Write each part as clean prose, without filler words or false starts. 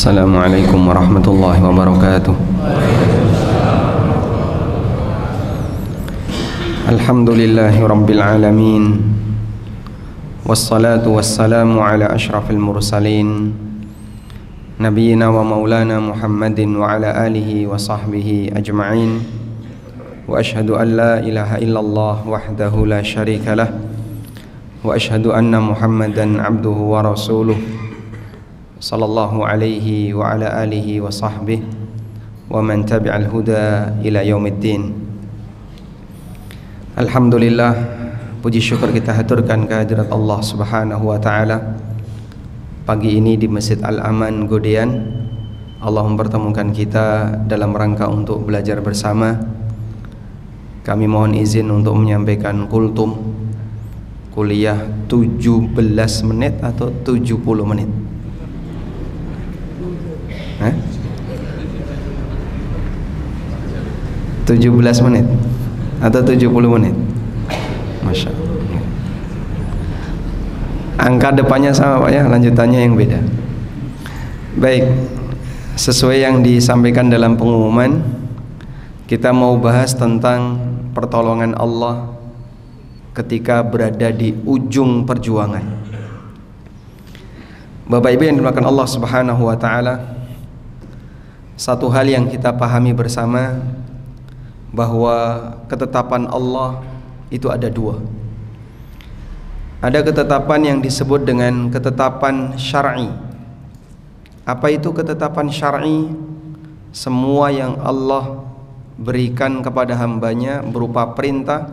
Assalamualaikum warahmatullahi wabarakatuh. Alhamdulillahi rabbil alamin. Wassalatu wassalamu ala ashrafil mursalin Nabiyyina wa maulana Muhammadin wa ala alihi wa sahbihi ajma'in. Wa ashhadu an la ilaha illallah wahdahu la syarika lah. Wa ashhadu anna Muhammadan abduhu wa rasuluh sallallahu alaihi wa ala alihi wa sahbihi wa man tabi'al huda ila yaumiddin. Alhamdulillah, puji syukur kita haturkan kehadirat Allah Subhanahu wa taala. Pagi ini di Masjid Al-Aman Godean, Allah mempertemukan kita dalam rangka untuk belajar bersama. Kami mohon izin untuk menyampaikan kultum kuliah 17 menit atau 70 menit. 17 menit atau 70 menit. Masya Allah. Angka depannya sama Pak ya, lanjutannya yang beda. Baik, sesuai yang disampaikan dalam pengumuman, kita mau bahas tentang pertolongan Allah ketika berada di ujung perjuangan. Bapak Ibu yang dimuliakan Allah Subhanahu wa taala, satu hal yang kita pahami bersama bahwa ketetapan Allah itu ada dua. Ada ketetapan yang disebut dengan ketetapan syar'i. Apa itu ketetapan syar'i? Semua yang Allah berikan kepada hambanya berupa perintah,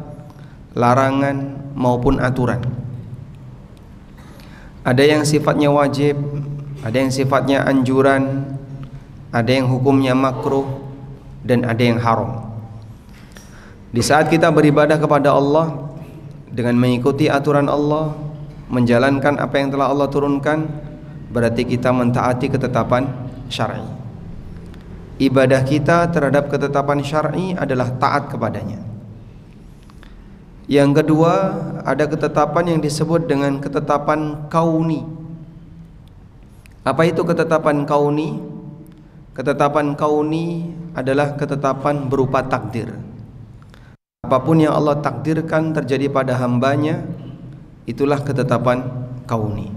larangan maupun aturan. Ada yang sifatnya wajib, ada yang sifatnya anjuran, ada yang hukumnya makruh, dan ada yang haram. Di saat kita beribadah kepada Allah dengan mengikuti aturan Allah, menjalankan apa yang telah Allah turunkan, berarti kita mentaati ketetapan syar'i. Ibadah kita terhadap ketetapan syar'i adalah taat kepadanya. Yang kedua, ada ketetapan yang disebut dengan ketetapan kauni. Apa itu ketetapan kauni? Ketetapan kauni adalah ketetapan berupa takdir. Apapun yang Allah takdirkan terjadi pada hambanya, itulah ketetapan kauni.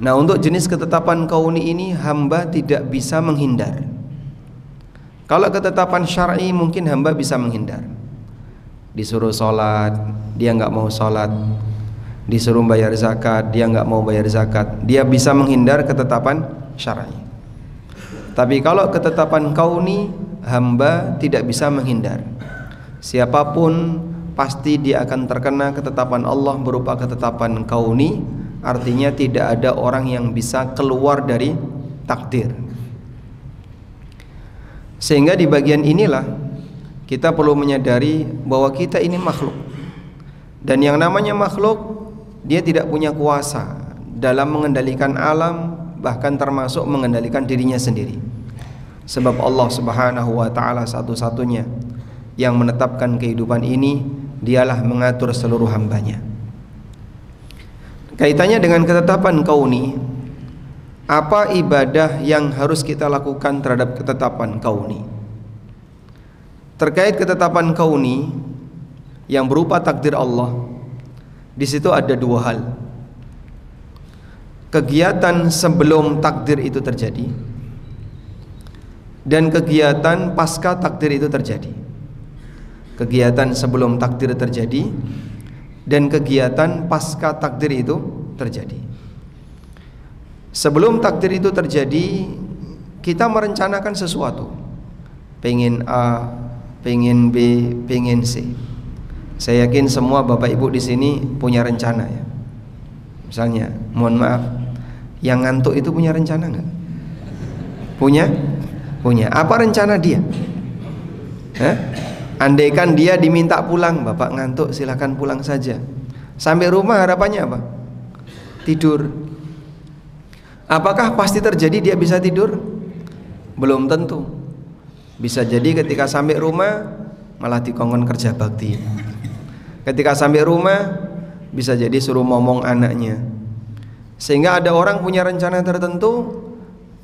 Nah, untuk jenis ketetapan kauni ini hamba tidak bisa menghindar. Kalau ketetapan syar'i mungkin hamba bisa menghindar. Disuruh sholat, dia nggak mau sholat. Disuruh bayar zakat, dia nggak mau bayar zakat. Dia bisa menghindar ketetapan syar'i. Tapi kalau ketetapan kauni, hamba tidak bisa menghindar. Siapapun pasti dia akan terkena ketetapan Allah berupa ketetapan kauni. Artinya tidak ada orang yang bisa keluar dari takdir. Sehingga di bagian inilah kita perlu menyadari bahwa kita ini makhluk. Dan yang namanya makhluk, dia tidak punya kuasa dalam mengendalikan alam, bahkan termasuk mengendalikan dirinya sendiri. Sebab Allah Subhanahu wa taala satu-satunya yang menetapkan kehidupan ini, dialah mengatur seluruh hambanya. Kaitannya dengan ketetapan kauni, apa ibadah yang harus kita lakukan terhadap ketetapan kauni? Terkait ketetapan kauni yang berupa takdir Allah, di situ ada dua hal. Kegiatan sebelum takdir itu terjadi dan kegiatan pasca takdir itu terjadi. Kegiatan sebelum takdir terjadi dan kegiatan pasca takdir itu terjadi. Sebelum takdir itu terjadi, kita merencanakan sesuatu. Pengen A, pengen B, pengen C. Saya yakin semua Bapak Ibu di sini punya rencana ya. Misalnya, mohon maaf, yang ngantuk itu punya rencana nggak? Punya? Punya. Apa rencana dia? Andaikan dia diminta pulang, Bapak ngantuk silakan pulang saja. Sampai rumah harapannya apa? Tidur. Apakah pasti terjadi dia bisa tidur? Belum tentu. Bisa jadi ketika sampai rumah malah dikongkon kerja bakti. Ketika sampai rumah bisa jadi suruh ngomong anaknya. Sehingga ada orang punya rencana tertentu,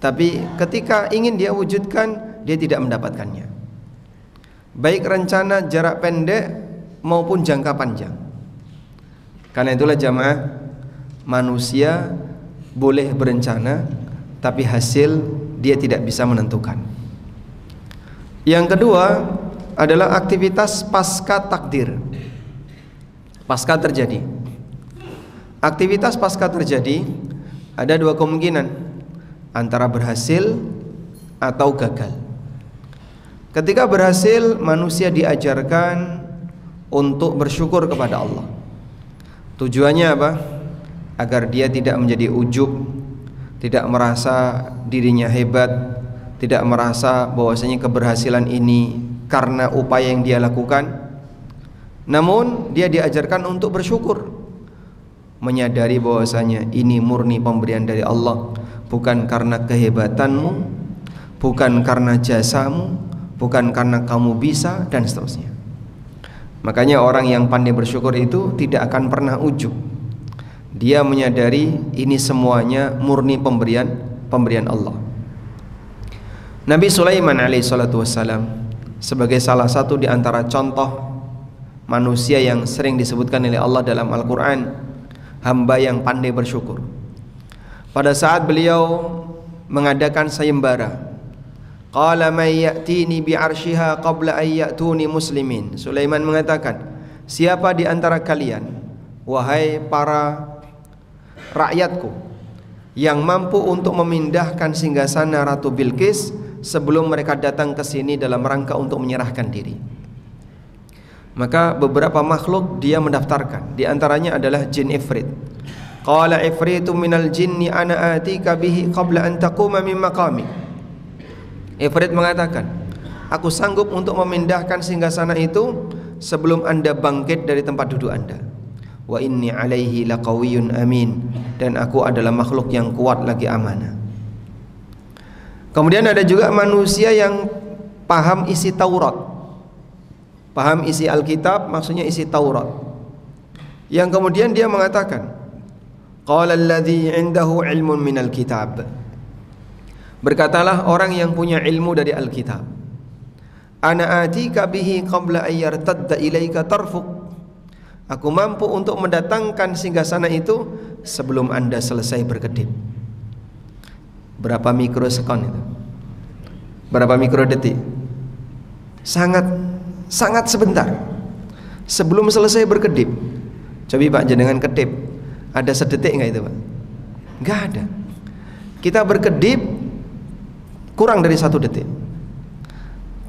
tapi ketika ingin dia wujudkan, dia tidak mendapatkannya. Baik rencana jarak pendek maupun jangka panjang. Karena itulah jamaah, manusia boleh berencana, tapi hasil dia tidak bisa menentukan. Yang kedua adalah aktivitas pasca takdir. Pasca terjadi. Aktivitas pasca terjadi ada dua kemungkinan, antara berhasil atau gagal. Ketika berhasil, manusia diajarkan untuk bersyukur kepada Allah. Tujuannya apa? Agar dia tidak menjadi ujub, tidak merasa dirinya hebat, tidak merasa bahwasanya keberhasilan ini karena upaya yang dia lakukan. Namun dia diajarkan untuk bersyukur, menyadari bahwasanya ini murni pemberian dari Allah, bukan karena kehebatanmu, bukan karena jasamu, bukan karena kamu bisa, dan seterusnya. Makanya orang yang pandai bersyukur itu tidak akan pernah ujub. Dia menyadari ini semuanya murni pemberian Allah. Nabi Sulaiman alaihissalatu wassalam sebagai salah satu di antara contoh manusia yang sering disebutkan oleh Allah dalam Al-Quran, hamba yang pandai bersyukur. Pada saat beliau mengadakan sayembara, qala may ya'tini bi'arshiha qabla an ya'tuni muslimin. Sulaiman mengatakan, siapa di antara kalian, wahai para rakyatku, yang mampu untuk memindahkan singgasana Ratu Bilqis sebelum mereka datang ke sini dalam rangka untuk menyerahkan diri. Maka beberapa makhluk dia mendaftarkan, di antaranya adalah jin Ifrit. Qala ifritu minal jinni ana atika bihi qabla an taquma min maqami. Ifrit mengatakan, aku sanggup untuk memindahkan singgasana itu sebelum anda bangkit dari tempat duduk anda. Wa inni alaihi laqawiyyun amin, dan aku adalah makhluk yang kuat lagi amanah. Kemudian ada juga manusia yang paham isi Taurat, paham isi Alkitab, maksudnya isi Taurat, yang kemudian dia mengatakan, qala alladhi indahu ilmun minal kitab, berkatalah orang yang punya ilmu dari Alkitab, ana atika bihi qabla an yartadda ilaika tarfuk, aku mampu untuk mendatangkan singgasana itu sebelum anda selesai berkedip. Berapa mikrosekon itu? Berapa mikrodetik? Sangat sebentar sebelum selesai berkedip. Coba Pak jenengan kedip, ada sedetik nggak itu Pak? Nggak ada. Kita berkedip kurang dari 1 detik.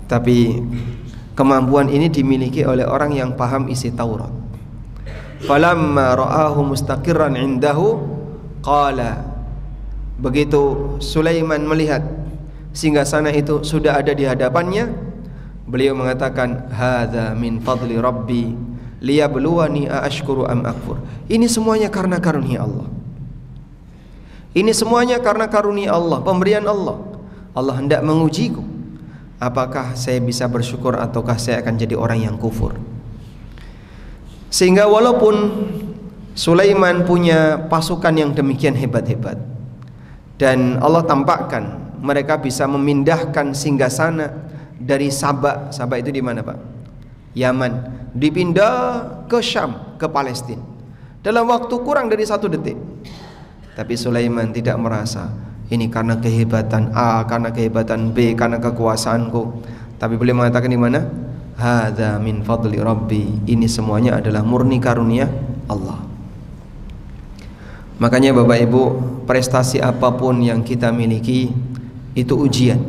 Tapi kemampuan ini dimiliki oleh orang yang paham isi Taurat. Falamma ra'ahu mustaqirran indahu qala, begitu Sulaiman melihat singgasana itu sudah ada di hadapannya, beliau mengatakan, hadza min fadli rabbi liyabluwani aashkuru am akfur. Ini semuanya karena karunia Allah. Ini semuanya karena karunia Allah, pemberian Allah. Allah hendak mengujiku, apakah saya bisa bersyukur ataukah saya akan jadi orang yang kufur. Sehingga walaupun Sulaiman punya pasukan yang demikian hebat-hebat, dan Allah tampakkan mereka bisa memindahkan singgasana dari Sabah. Sabah itu di mana Pak? Yaman. Dipindah ke Syam, ke Palestina dalam waktu kurang dari 1 detik. Tapi Sulaiman tidak merasa ini karena kehebatan A, karena kehebatan B, karena kekuasaanku. Tapi beliau mengatakan di mana? Hadza min fadli rabbi. Ini semuanya adalah murni karunia Allah. Makanya Bapak Ibu, prestasi apapun yang kita miliki itu ujian.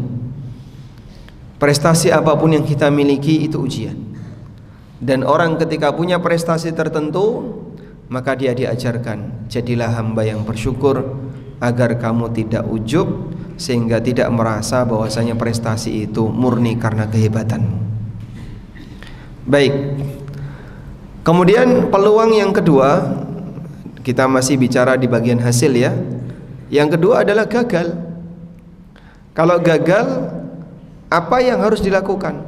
Prestasi apapun yang kita miliki itu ujian. Dan orang ketika punya prestasi tertentu, maka dia diajarkan, jadilah hamba yang bersyukur agar kamu tidak ujub, sehingga tidak merasa bahwasanya prestasi itu murni karena kehebatanmu. Baik. Kemudian peluang yang kedua, kita masih bicara di bagian hasil ya. Yang kedua adalah gagal. Kalau gagal, apa yang harus dilakukan?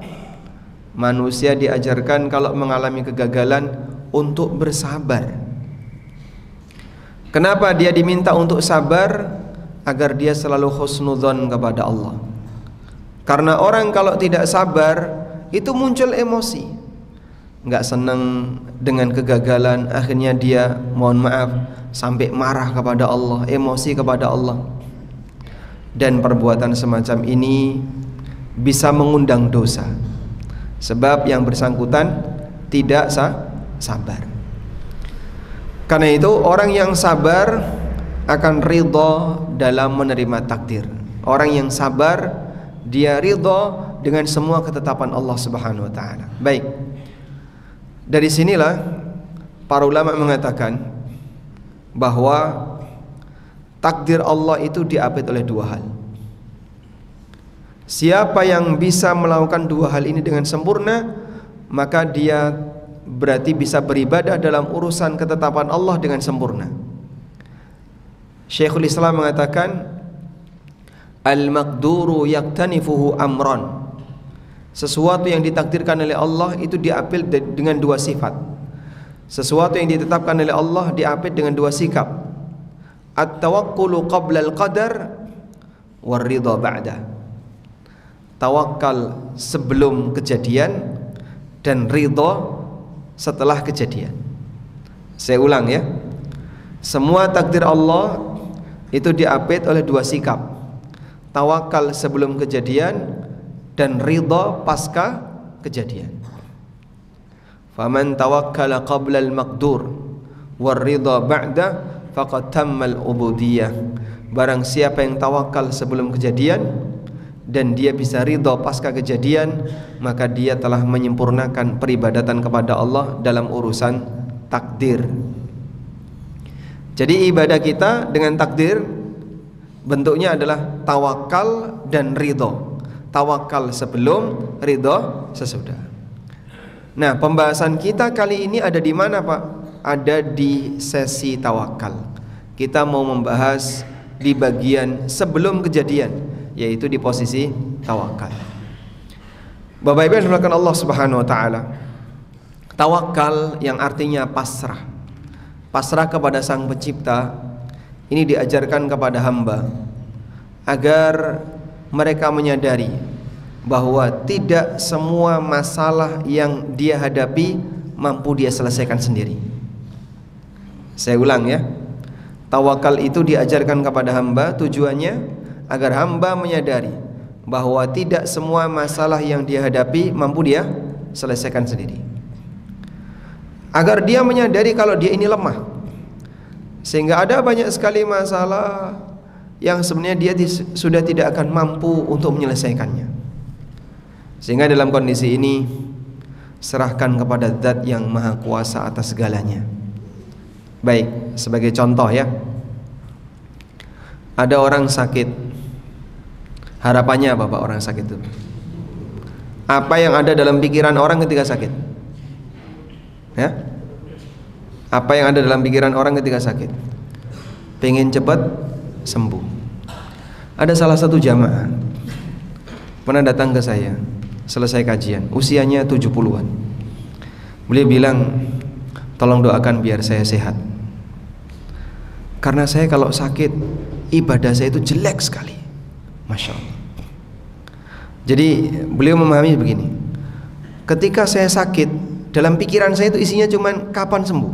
Manusia diajarkan kalau mengalami kegagalan untuk bersabar. Kenapa dia diminta untuk sabar? agar dia selalu husnudzon kepada Allah. Karena orang kalau tidak sabar itu muncul emosi, nggak senang dengan kegagalan, akhirnya dia mohon maaf sampai marah kepada Allah, emosi kepada Allah. Dan perbuatan semacam ini bisa mengundang dosa, sebab yang bersangkutan tidak sabar. Karena itu orang yang sabar akan ridho dalam menerima takdir. Orang yang sabar, dia ridho dengan semua ketetapan Allah Subhanahu wa taala. Baik. Dari sinilah para ulama mengatakan bahwa takdir Allah itu diapit oleh dua hal. Siapa yang bisa melakukan dua hal ini dengan sempurna, maka dia berarti bisa beribadah dalam urusan ketetapan Allah dengan sempurna. Syekhul Islam mengatakan, al-maqduru yaktanifuhu amron. Sesuatu yang ditakdirkan oleh Allah itu diapit dengan dua sifat. Sesuatu yang ditetapkan oleh Allah diapit dengan dua sikap. At-tawakkulu qabla al-qadar war-ridha ba'da. Tawakal sebelum kejadian dan ridha setelah kejadian. Saya ulang ya. Semua takdir Allah itu diapit oleh dua sikap. Tawakal sebelum kejadian dan ridha pasca kejadian. Faman tawakkala qabla al-maqdur war ridha ba'da faqad tammal ubudiyah. Barang siapa yang tawakal sebelum kejadian dan dia bisa ridha pasca kejadian, maka dia telah menyempurnakan peribadatan kepada Allah dalam urusan takdir. Jadi ibadah kita dengan takdir bentuknya adalah tawakal dan ridha. Tawakal sebelum, ridha sesudah. Nah, pembahasan kita kali ini ada di mana, Pak? Ada di sesi tawakal. Kita mau membahas di bagian sebelum kejadian, yaitu di posisi tawakal. Bapak Ibu yang dimuliakan Allah Subhanahu wa taala, tawakal yang artinya pasrah. Pasrah kepada Sang Pencipta ini diajarkan kepada hamba agar mereka menyadari bahwa tidak semua masalah yang dia hadapi mampu dia selesaikan sendiri. Saya ulang ya. Tawakal itu diajarkan kepada hamba tujuannya agar hamba menyadari bahwa tidak semua masalah yang dia hadapi mampu dia selesaikan sendiri. Agar dia menyadari kalau dia ini lemah. Sehingga ada banyak sekali masalah yang sebenarnya dia sudah tidak akan mampu untuk menyelesaikannya. Sehingga dalam kondisi ini serahkan kepada Zat yang Maha Kuasa atas segalanya. Baik, sebagai contoh ya. Ada orang sakit. Harapannya apa Pak orang sakit itu? Apa yang ada dalam pikiran orang ketika sakit? Ya? Apa yang ada dalam pikiran orang ketika sakit? Pengen cepat sembuh. Ada salah satu jamaah pernah datang ke saya selesai kajian, usianya 70-an. Beliau bilang, tolong doakan biar saya sehat. Karena saya kalau sakit, ibadah saya itu jelek sekali. Masya Allah. Jadi beliau memahami begini, ketika saya sakit, dalam pikiran saya itu isinya cuman kapan sembuh.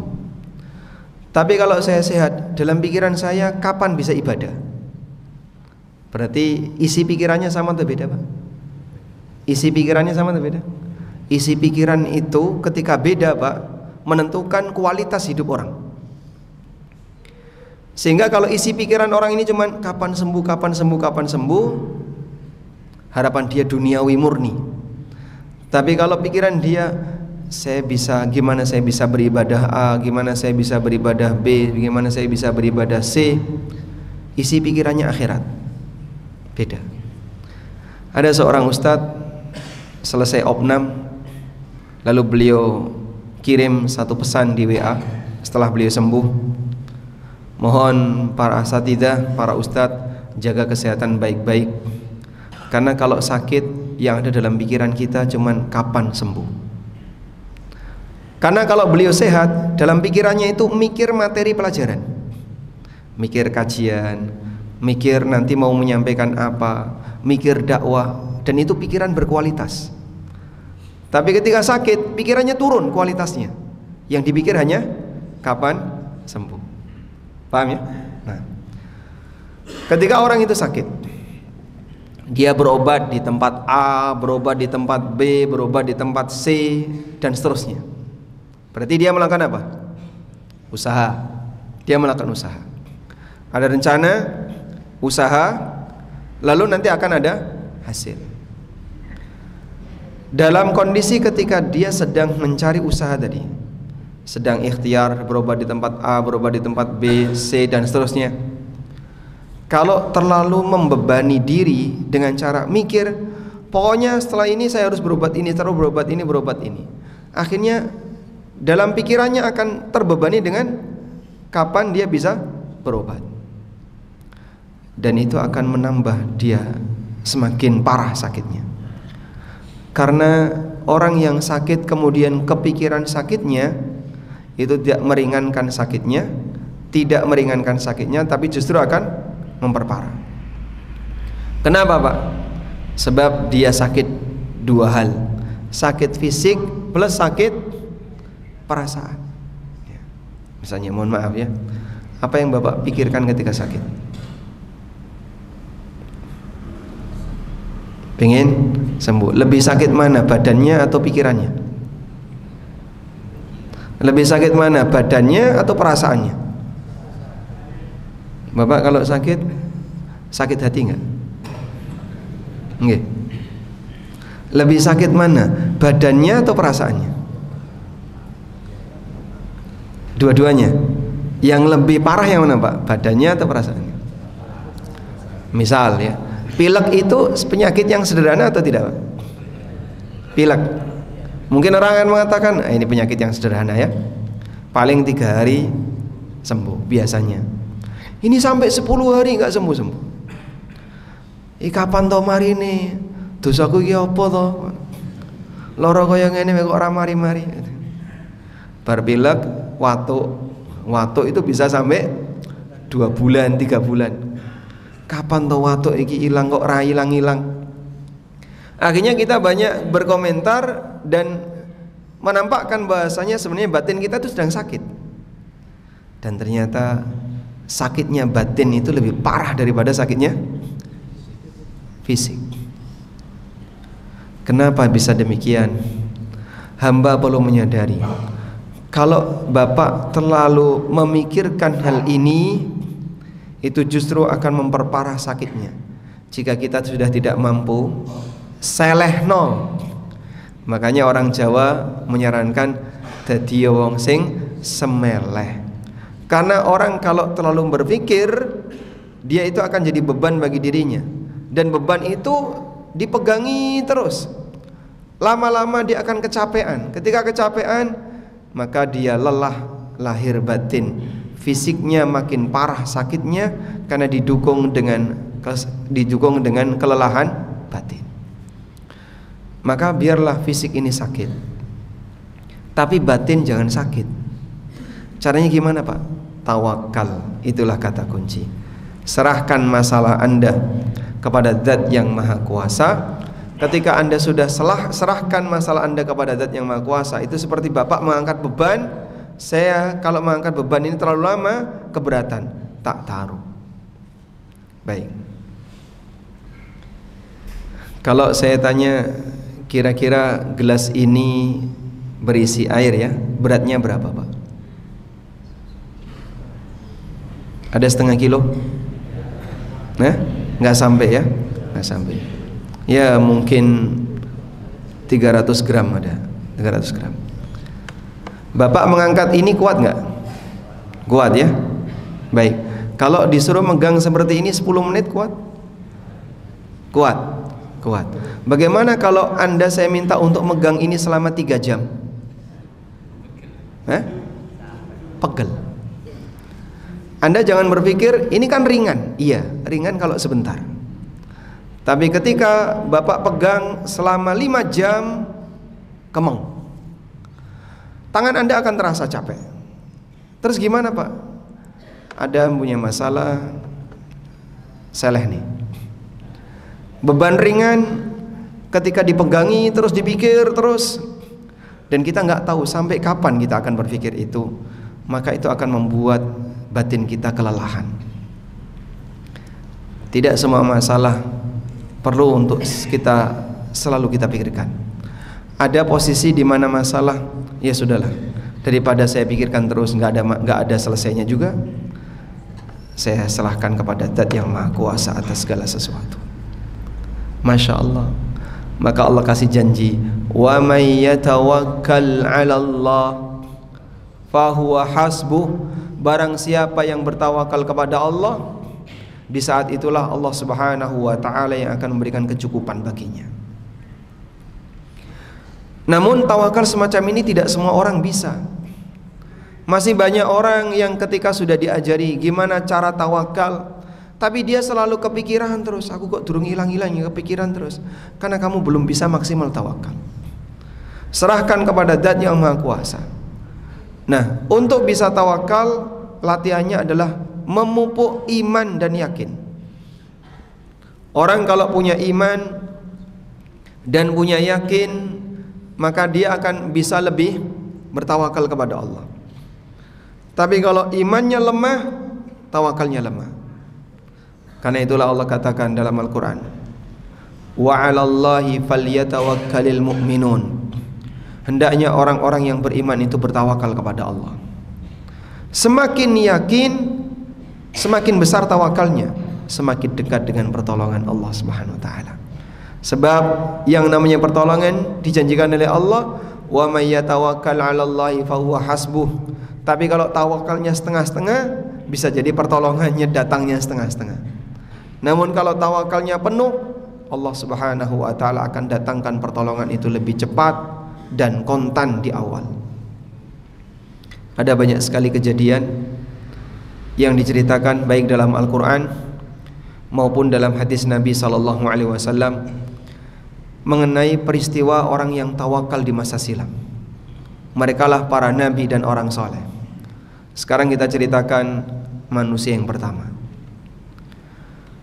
Tapi kalau saya sehat, dalam pikiran saya kapan bisa ibadah. Berarti isi pikirannya sama atau beda Pak? Isi pikirannya sama atau beda? Isi pikiran itu ketika beda Pak, menentukan kualitas hidup orang. Sehingga kalau isi pikiran orang ini cuman kapan sembuh, kapan sembuh, kapan sembuh, harapan dia duniawi murni. Tapi kalau pikiran dia, gimana saya bisa beribadah A, gimana saya bisa beribadah B, gimana saya bisa beribadah C, isi pikirannya akhirat. Beda. Ada seorang ustadz selesai opnam, lalu beliau kirim satu pesan di WA setelah beliau sembuh. Mohon para asatidzah, para ustadz jaga kesehatan baik-baik. Karena kalau sakit yang ada dalam pikiran kita cuman kapan sembuh. Karena kalau beliau sehat, dalam pikirannya itu mikir materi pelajaran, mikir kajian, mikir nanti mau menyampaikan apa, mikir dakwah, dan itu pikiran berkualitas. Tapi ketika sakit, pikirannya turun kualitasnya. Yang dipikir hanya kapan sembuh. Paham ya? Nah, ketika orang itu sakit, dia berobat di tempat A, berobat di tempat B, berobat di tempat C, dan seterusnya. Berarti dia melakukan apa? Usaha. Dia melakukan usaha. Ada rencana, usaha, lalu nanti akan ada hasil. Dalam kondisi ketika dia sedang mencari usaha tadi, sedang ikhtiar berobat di tempat A, berobat di tempat B, C, dan seterusnya, kalau terlalu membebani diri dengan cara mikir, pokoknya setelah ini saya harus berobat ini, terus berobat ini, berobat ini, akhirnya dalam pikirannya akan terbebani dengan kapan dia bisa berobat, dan itu akan menambah dia semakin parah sakitnya. Karena orang yang sakit kemudian kepikiran sakitnya, itu tidak meringankan sakitnya, tapi justru akan memperparah. Kenapa Pak? Sebab dia sakit dua hal, sakit fisik plus sakit perasaan. Misalnya, mohon maaf ya, apa yang Bapak pikirkan ketika sakit? Pengen sembuh. Lebih sakit mana, badannya atau pikirannya? Lebih sakit mana, badannya atau perasaannya? Bapak kalau sakit hati enggak? Nggih. Lebih sakit mana, badannya atau perasaannya? Dua-duanya. Yang lebih parah yang mana Pak? Badannya atau perasaannya? Misal ya, pilek itu penyakit yang sederhana atau tidak Pak? Pilek. Mungkin orang akan mengatakan, ini penyakit yang sederhana ya, paling 3 hari sembuh biasanya. Ini sampai 10 hari nggak sembuh-sembuh. Kapan to marine? Dosaku iki apa to? Lara kaya ngene kok ora mari-mari. Bar pilek, watuk itu bisa sampai 2 bulan, 3 bulan. Kapan to watuk iki ilang kok ora ilang-ilang? Akhirnya kita banyak berkomentar dan menampakkan bahasanya sebenarnya batin kita itu sedang sakit. Dan ternyata sakitnya batin itu lebih parah daripada sakitnya fisik. Kenapa bisa demikian? Hamba perlu menyadari, kalau Bapak terlalu memikirkan hal ini, itu justru akan memperparah sakitnya. Jika kita sudah tidak mampu, selehno. Makanya orang Jawa menyarankan dadi wong sing semeleh. Karena orang kalau terlalu berpikir, dia itu akan jadi beban bagi dirinya, dan beban itu dipegangi terus. Lama-lama dia akan kecapean. Ketika kecapean, maka dia lelah lahir batin. Fisiknya makin parah sakitnya karena didukung dengan kelelahan batin. Maka biarlah fisik ini sakit, tapi batin jangan sakit. Caranya gimana Pak? Tawakal, itulah kata kunci. Serahkan masalah Anda kepada Zat yang Maha Kuasa. Ketika Anda sudah serahkan masalah Anda kepada Zat yang Maha Kuasa, itu seperti Bapak mengangkat beban. Saya kalau mengangkat beban ini terlalu lama, keberatan, tak taruh. Baik. Kalau saya tanya, kira-kira gelas ini berisi air ya, beratnya berapa Pak? Ada setengah kilo? Nah, nggak sampai ya? Nggak sampai. Ya mungkin 300 gram ada, 300 gram. Bapak mengangkat ini kuat nggak? Kuat ya? Baik. Kalau disuruh megang seperti ini 10 menit kuat? Kuat. Kuat. Bagaimana kalau Anda saya minta untuk megang ini selama 3 jam? Pegel. Anda jangan berpikir ini kan ringan. Iya, ringan kalau sebentar. Tapi ketika Bapak pegang selama 5 jam, kemeng. Tangan Anda akan terasa capek. Terus gimana Pak? Ada punya masalah, Saleh nih. Beban ringan ketika dipegangi terus dipikir terus, dan kita nggak tahu sampai kapan kita akan berpikir itu, maka itu akan membuat batin kita kelelahan. Tidak semua masalah perlu untuk selalu kita pikirkan. Ada posisi di mana masalah, ya sudahlah, daripada saya pikirkan terus nggak ada selesainya juga, saya serahkan kepada Zat yang Maha Kuasa atas segala sesuatu. Masya Allah. Maka Allah kasih janji, wa may yatawakkal 'ala Allah fahuwa hasbuh. Barang siapa yang bertawakal kepada Allah, di saat itulah Allah Subhanahu wa ta'ala yang akan memberikan kecukupan baginya. Namun tawakal semacam ini tidak semua orang bisa. Masih banyak orang yang ketika sudah diajari gimana cara tawakal, tapi dia selalu kepikiran terus, aku kok durung hilang-hilang ya, kepikiran terus. Karena kamu belum bisa maksimal tawakal. Serahkan kepada Zat yang Maha Kuasa. Nah, untuk bisa tawakal, latihannya adalah memupuk iman dan yakin. Orang kalau punya iman dan punya yakin, maka dia akan bisa lebih bertawakal kepada Allah. Tapi kalau imannya lemah, tawakalnya lemah. Karena itulah Allah katakan dalam Al-Quran, wa 'alallahi falyatawakkalil mu'minun. Hendaknya orang-orang yang beriman itu bertawakal kepada Allah. Semakin yakin, semakin besar tawakalnya, semakin dekat dengan pertolongan Allah Subhanahu wa ta'ala. Sebab yang namanya pertolongan dijanjikan oleh Allah, wa may yatawakkal 'alallahi fahuwa hasbuh. Tapi kalau tawakalnya setengah-setengah, bisa jadi pertolongannya datangnya setengah-setengah. Namun kalau tawakalnya penuh, Allah Subhanahu wa ta'ala akan datangkan pertolongan itu lebih cepat dan kontan di awal. Ada banyak sekali kejadian yang diceritakan baik dalam Al-Quran maupun dalam hadis Nabi SAW mengenai peristiwa orang yang tawakal di masa silam. Merekalah para nabi dan orang soleh. Sekarang kita ceritakan manusia yang pertama.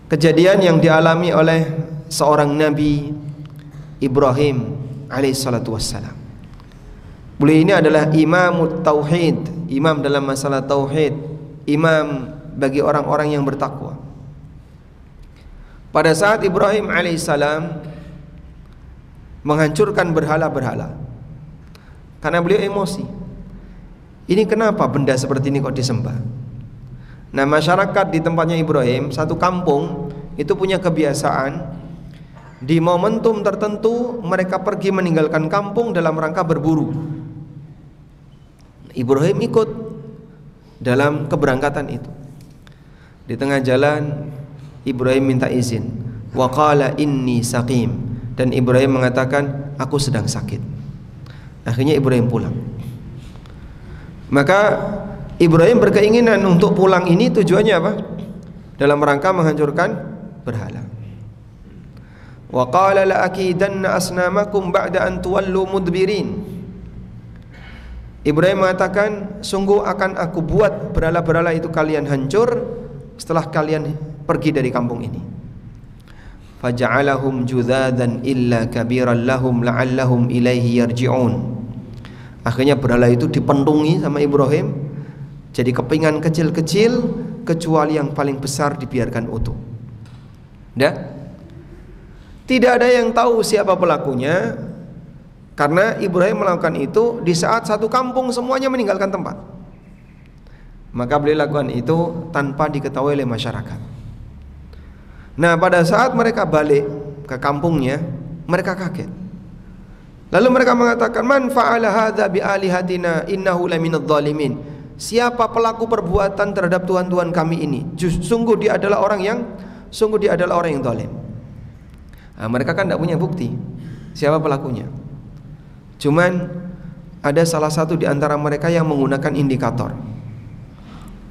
Kejadian yang dialami oleh seorang Nabi Ibrahim alaihissalatu wassalam. Beliau ini adalah imamut tauhid, imam dalam masalah tauhid, imam bagi orang-orang yang bertakwa. Pada saat Ibrahim alaihissalam menghancurkan berhala-berhala, karena beliau emosi. Ini kenapa benda seperti ini kok disembah? Nah, masyarakat di tempatnya Ibrahim, satu kampung itu punya kebiasaan di momentum tertentu mereka pergi meninggalkan kampung dalam rangka berburu. Ibrahim ikut dalam keberangkatan itu. Di tengah jalan Ibrahim minta izin. Wa qala inni saqim. Dan Ibrahim mengatakan, aku sedang sakit. Akhirnya Ibrahim pulang. Maka Ibrahim berkeinginan untuk pulang ini tujuannya apa? Dalam rangka menghancurkan berhala. Wa qala la akidanna asnamakum ba'da an tuwallu mudbirin. Ibrahim mengatakan, sungguh akan aku buat berhala-berhala itu kalian hancur setelah kalian pergi dari kampung ini. Faja'alahum judzadan illa kabiran lahum la'allahum ilaihi yarji'un. Akhirnya berhala itu dipentungi sama Ibrahim jadi kepingan kecil-kecil, kecuali yang paling besar dibiarkan utuh. Tidak ada yang tahu siapa pelakunya, karena Ibrahim melakukan itu di saat satu kampung semuanya meninggalkan tempat. Maka beliau lakukan itu tanpa diketahui oleh masyarakat. Nah, pada saat mereka balik ke kampungnya, mereka kaget. Lalu mereka mengatakan, man fa'ala hadza bi alihatina innahu laminadh dhalimin. Siapa pelaku perbuatan terhadap tuhan-tuhan kami ini? Sungguh dia adalah orang yang zalim. Nah, mereka kan tidak punya bukti siapa pelakunya. Cuman ada salah satu di antara mereka yang menggunakan indikator.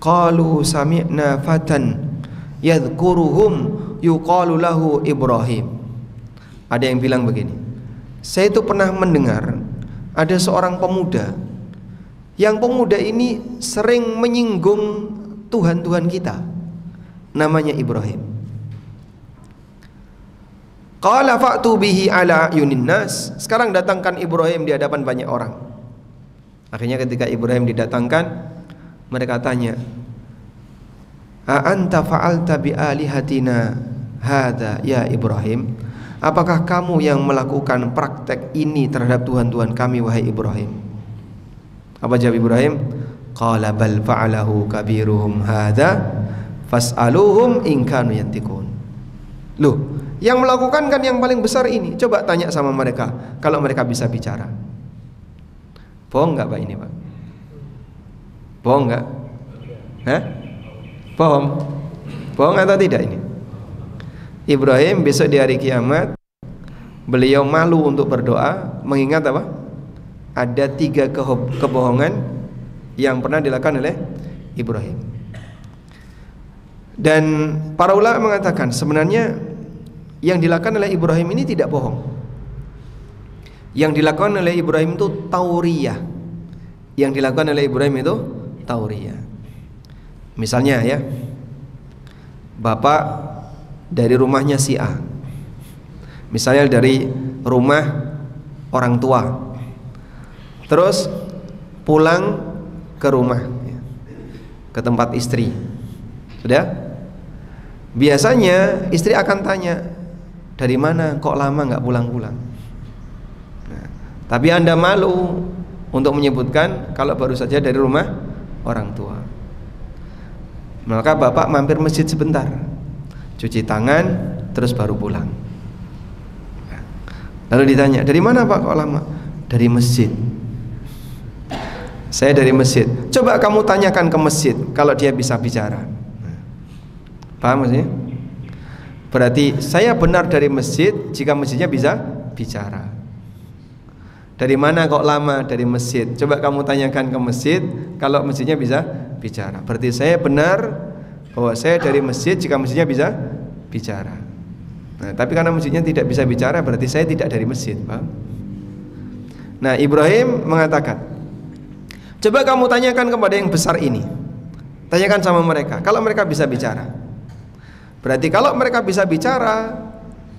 Qalu sami'na fatan yadhkuruhum yuqalu lahu Ibrahim. Ada yang bilang begini, saya itu pernah mendengar ada seorang pemuda, yang pemuda ini sering menyinggung Tuhan-Tuhan kita, namanya Ibrahim. Qala fa'tu bihi ala yunin nas. Sekarang datangkan Ibrahim di hadapan banyak orang. Akhirnya ketika Ibrahim didatangkan, mereka tanya, "A anta fa'alta bi alihatina hadza ya Ibrahim?" Apakah kamu yang melakukan praktek ini terhadap Tuhan-Tuhan kami wahai Ibrahim? Apa jawab Ibrahim? Qala bal fa'alahu kabiruhum hadza fas'aluhum in kanu yantiqun. Loh, yang melakukan kan yang paling besar ini. Coba tanya sama mereka kalau mereka bisa bicara. Bohong enggak Pak ini, Pak? Bohong enggak? Hah? Bohong? Bohong atau tidak ini? Ibrahim besok di hari kiamat, beliau malu untuk berdoa, mengingat apa? Ada 3 kebohongan yang pernah dilakukan oleh Ibrahim. Dan para ulama mengatakan sebenarnya yang dilakukan oleh Ibrahim ini tidak bohong. Yang dilakukan oleh Ibrahim itu tauriyah. Yang dilakukan oleh Ibrahim itu tauriyah. Misalnya ya, bapak dari rumahnya si A, misalnya dari rumah orang tua, terus pulang ke rumah, ke tempat istri. Sudah? Biasanya istri akan tanya, dari mana kok lama nggak pulang-pulang? Nah, tapi Anda malu untuk menyebutkan kalau baru saja dari rumah orang tua. Maka bapak mampir masjid sebentar, cuci tangan, terus baru pulang. Lalu ditanya, dari mana Pak kok lama? Dari masjid. Saya dari masjid. Coba kamu tanyakan ke masjid kalau dia bisa bicara. Paham maksudnya? Berarti saya benar dari masjid jika masjidnya bisa bicara. Dari mana kok lama? Dari masjid. Coba kamu tanyakan ke masjid kalau masjidnya bisa bicara. Berarti saya benar bahwa saya dari masjid jika masjidnya bisa bicara. Nah, tapi karena masjidnya tidak bisa bicara, berarti saya tidak dari masjid, paham? Nah, Ibrahim mengatakan, coba kamu tanyakan kepada yang besar ini. Tanyakan sama mereka, kalau mereka bisa bicara. Berarti kalau mereka bisa bicara,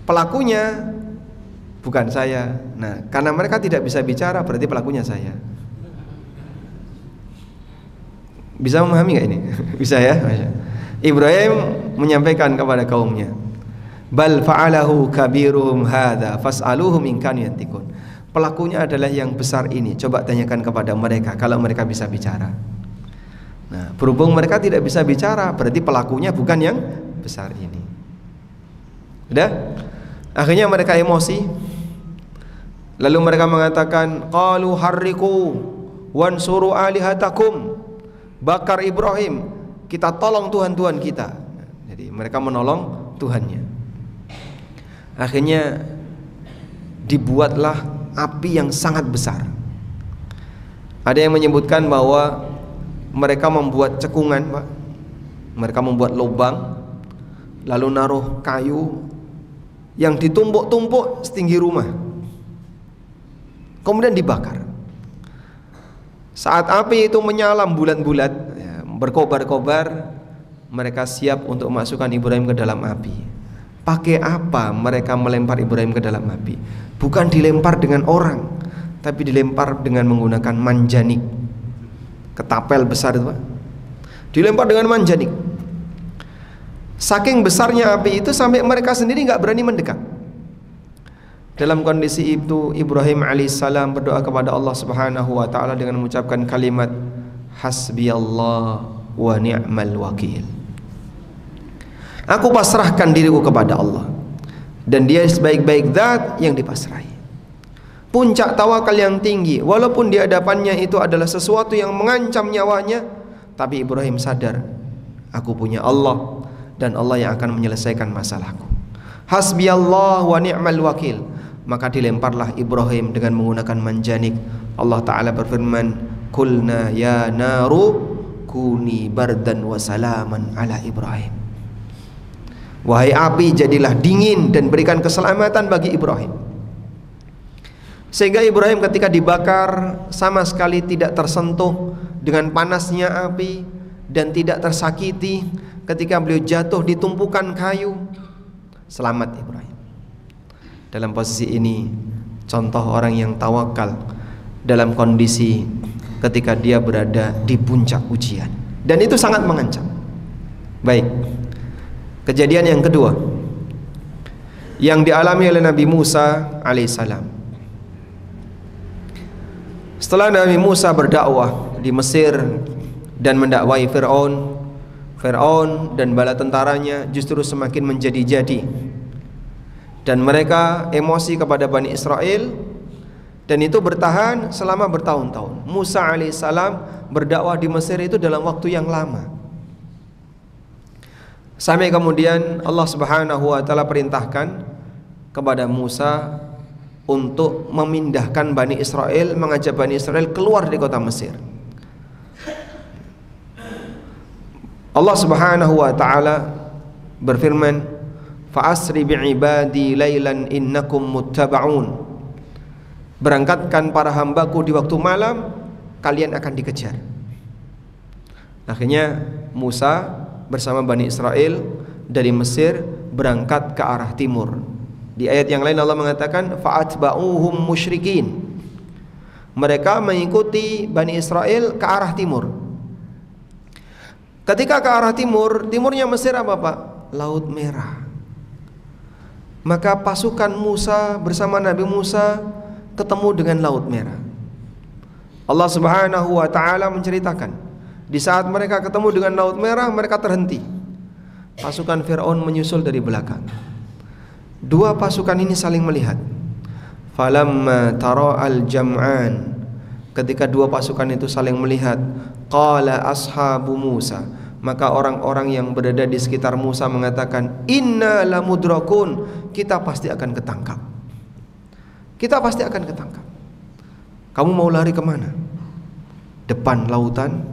pelakunya bukan saya. Nah, karena mereka tidak bisa bicara, berarti pelakunya saya. Bisa memahami nggak ini? Bisa ya? Ibrahim menyampaikan kepada kaumnya, bal fa'alahu kabiruhum hadza fas'aluhum in kanu yantiqun. Pelakunya adalah yang besar ini, coba tanyakan kepada mereka kalau mereka bisa bicara. Nah, berhubung mereka tidak bisa bicara, berarti pelakunya bukan yang besar ini. Udah? Akhirnya mereka emosi. Lalu mereka mengatakan, qalu harriqu wansuru alihatakum. Bakar Ibrahim, kita tolong Tuhan-Tuhan kita. Jadi mereka menolong Tuhannya. Akhirnya dibuatlah api yang sangat besar. Ada yang menyebutkan bahwa mereka membuat cekungan, Pak. Mereka membuat lubang, lalu naruh kayu yang ditumpuk-tumpuk setinggi rumah, kemudian dibakar. Saat api itu menyala bulat-bulat, ya, berkobar-kobar, mereka siap untuk masukkan Ibrahim ke dalam api. Pakai apa mereka melempar Ibrahim ke dalam api? Bukan dilempar dengan orang, tapi dilempar dengan menggunakan manjanik, ketapel besar itu, Pak. Dilempar dengan manjanik. Saking besarnya api itu sampai mereka sendiri nggak berani mendekat. Dalam kondisi itu Ibrahim alaihissalam berdoa kepada Allah Subhanahu wa taala dengan mengucapkan kalimat hasbiyallah wa ni'mal wakil. Aku pasrahkan diriku kepada Allah dan Dia sebaik-baik zat yang dipasrahi. Puncak tawakal yang tinggi, walaupun di hadapannya itu adalah sesuatu yang mengancam nyawanya, tapi Ibrahim sadar, aku punya Allah dan Allah yang akan menyelesaikan masalahku. Hasbiyallah wa ni'mal wakil. Maka dilemparlah Ibrahim dengan menggunakan manjanik. Allah Ta'ala berfirman, kulna ya naru kuni bardan wa salaman ala Ibrahim. Wahai api, jadilah dingin dan berikan keselamatan bagi Ibrahim. Sehingga Ibrahim ketika dibakar sama sekali tidak tersentuh dengan panasnya api dan tidak tersakiti ketika beliau jatuh di tumpukan kayu. Selamat Ibrahim. Dalam posisi ini contoh orang yang tawakal dalam kondisi ketika dia berada di puncak ujian, dan itu sangat mengancam. Baik, kejadian yang kedua yang dialami oleh Nabi Musa alaihissalam. Setelah Nabi Musa berdakwah di Mesir dan mendakwai Fir'aun dan bala tentaranya justru semakin menjadi-jadi, dan mereka emosi kepada Bani Israel, dan itu bertahan selama bertahun-tahun. Musa alaihissalam berdakwah di Mesir itu dalam waktu yang lama, sampai kemudian Allah Subhanahu wa taala perintahkan kepada Musa untuk memindahkan Bani Israel, mengajak Bani Israel keluar dari kota Mesir. Allah Subhanahu wa taala berfirman, "Fa'asri bi'ibadi lailan innakum muttaba'un." Berangkatkan para hambaku di waktu malam, kalian akan dikejar. Akhirnya Musa bersama Bani Israel dari Mesir berangkat ke arah timur. Di ayat yang lain Allah mengatakan fa'atba'uhum musyrikin. Mereka mengikuti Bani Israel ke arah timur. Ketika ke arah timur, timurnya Mesir apa Pak? Laut Merah. Maka pasukan Musa bersama Nabi Musa ketemu dengan Laut Merah. Allah Subhanahu wa taala menceritakan, di saat mereka ketemu dengan Laut Merah, mereka terhenti. Pasukan Fir'aun menyusul dari belakang. Dua pasukan ini saling melihat. Falamma tara'al jam'an, ketika dua pasukan itu saling melihat, qala ashabu Musa, maka orang-orang yang berada di sekitar Musa mengatakan, inna lamudrakun, kita pasti akan ketangkap. Kita pasti akan ketangkap. Kamu mau lari kemana? Depan lautan,